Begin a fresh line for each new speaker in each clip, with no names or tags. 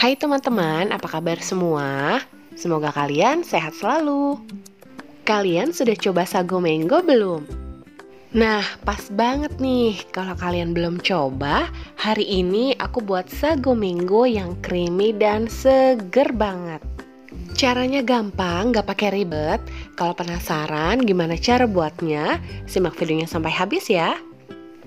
Hai teman-teman, apa kabar semua? Semoga kalian sehat selalu. Kalian sudah coba sago mango belum? Nah, pas banget nih kalau kalian belum coba. Hari ini aku buat sago mango yang creamy dan seger banget. Caranya gampang, gak pakai ribet. Kalau penasaran gimana cara buatnya, simak videonya sampai habis ya.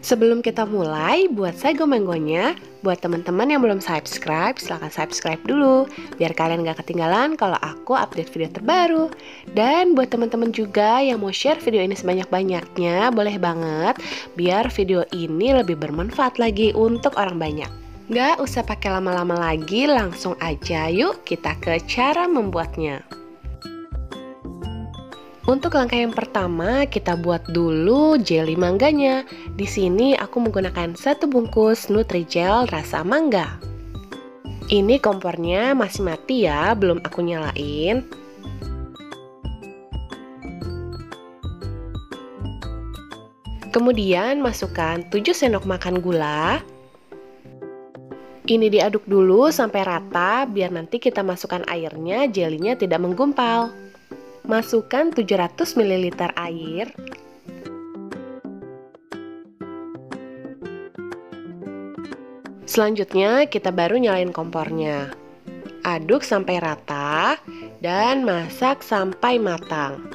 Sebelum kita mulai buat sago mangonya, buat teman-teman yang belum subscribe, silahkan subscribe dulu biar kalian gak ketinggalan kalau aku update video terbaru. Dan buat teman-teman juga yang mau share video ini sebanyak-banyaknya, boleh banget biar video ini lebih bermanfaat lagi untuk orang banyak. Gak usah pakai lama-lama lagi, langsung aja yuk kita ke cara membuatnya. Untuk langkah yang pertama, kita buat dulu jelly mangganya. Di sini aku menggunakan 1 bungkus Nutrijel rasa mangga. Ini kompornya masih mati ya, belum aku nyalain. Kemudian masukkan 7 sendok makan gula. Ini diaduk dulu sampai rata, biar nanti kita masukkan airnya, jelinya tidak menggumpal. Masukkan 700 ml air. Selanjutnya kita baru nyalain kompornya. Aduk sampai rata dan masak sampai matang.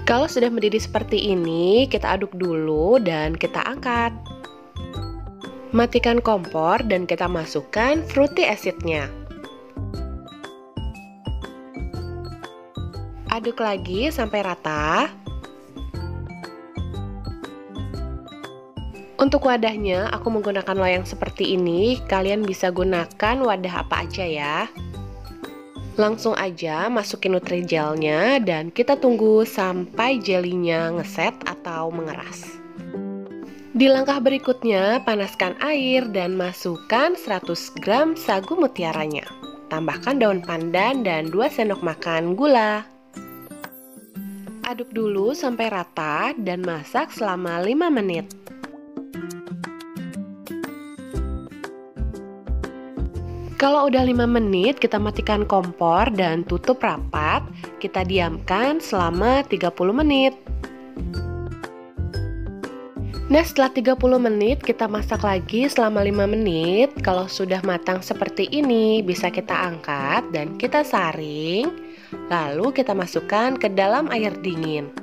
Kalau sudah mendidih seperti ini, kita aduk dulu dan kita angkat. Matikan kompor dan kita masukkan fruity acid-nya. Aduk lagi sampai rata. Untuk wadahnya, aku menggunakan loyang seperti ini. Kalian bisa gunakan wadah apa aja ya. Langsung aja masukin Nutrijelnya dan kita tunggu sampai jelinya ngeset atau mengeras. Di langkah berikutnya, panaskan air dan masukkan 100 gram sagu mutiaranya. Tambahkan daun pandan dan 2 sendok makan gula. Aduk dulu sampai rata dan masak selama 5 menit. Kalau udah 5 menit, kita matikan kompor dan tutup rapat. Kita diamkan selama 30 menit. Nah, setelah 30 menit kita masak lagi selama 5 menit. Kalau sudah matang seperti ini, bisa kita angkat dan kita saring. Lalu kita masukkan ke dalam air dingin.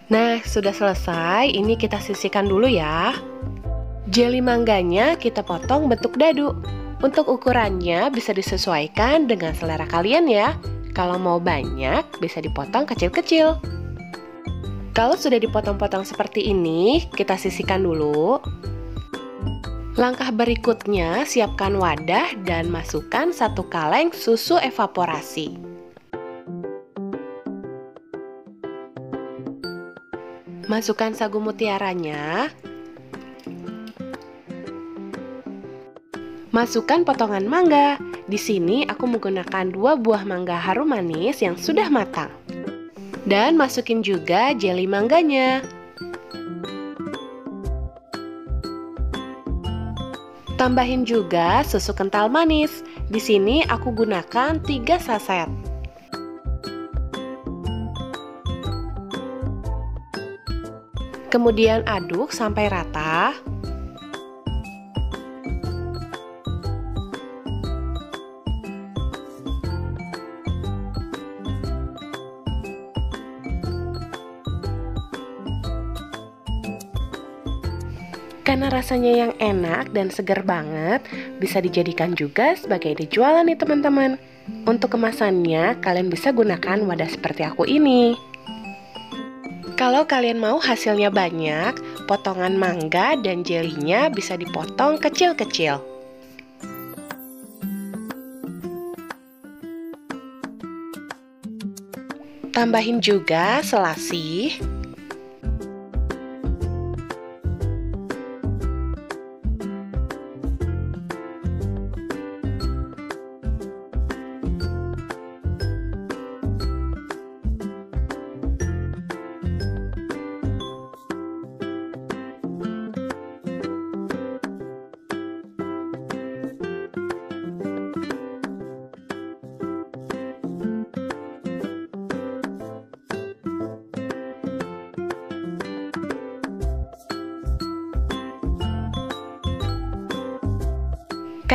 Nah, sudah selesai. Ini kita sisihkan dulu ya. Jelly mangganya kita potong bentuk dadu. Untuk ukurannya bisa disesuaikan dengan selera kalian ya. Kalau mau banyak, bisa dipotong kecil-kecil. Kalau sudah dipotong-potong seperti ini, kita sisihkan dulu. Langkah berikutnya, siapkan wadah dan masukkan 1 kaleng susu evaporasi. Masukkan sagu mutiaranya. Masukkan potongan mangga. Di sini aku menggunakan 2 buah mangga harum manis yang sudah matang. Dan masukin juga jelly mangganya. Tambahin juga susu kental manis. Di sini aku gunakan 3 saset. Kemudian aduk sampai rata. Karena rasanya yang enak dan segar banget, bisa dijadikan juga sebagai ide jualan nih teman-teman. Untuk kemasannya, kalian bisa gunakan wadah seperti aku ini. Kalau kalian mau hasilnya banyak, potongan mangga dan jelinya bisa dipotong kecil-kecil. Tambahin juga selasih.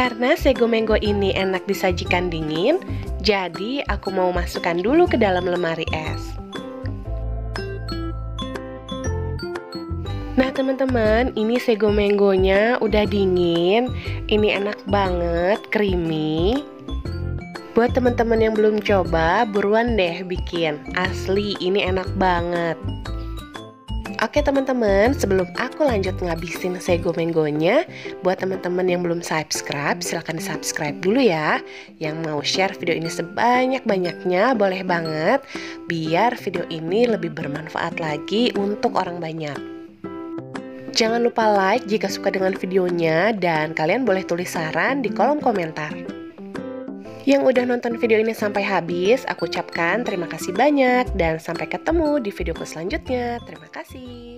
Karena Sago Mango ini enak disajikan dingin, jadi aku mau masukkan dulu ke dalam lemari es. Nah teman-teman, ini Sago Mangonya udah dingin. Ini enak banget, creamy. Buat teman-teman yang belum coba, buruan deh bikin. Asli, ini enak banget. Oke teman-teman, sebelum aku lanjut ngabisin Sago Mangonya, buat teman-teman yang belum subscribe, silahkan di subscribe dulu ya. Yang mau share video ini sebanyak-banyaknya, boleh banget, biar video ini lebih bermanfaat lagi untuk orang banyak. Jangan lupa like jika suka dengan videonya, dan kalian boleh tulis saran di kolom komentar. Yang udah nonton video ini sampai habis, aku ucapkan terima kasih banyak dan sampai ketemu di videoku selanjutnya. Terima kasih.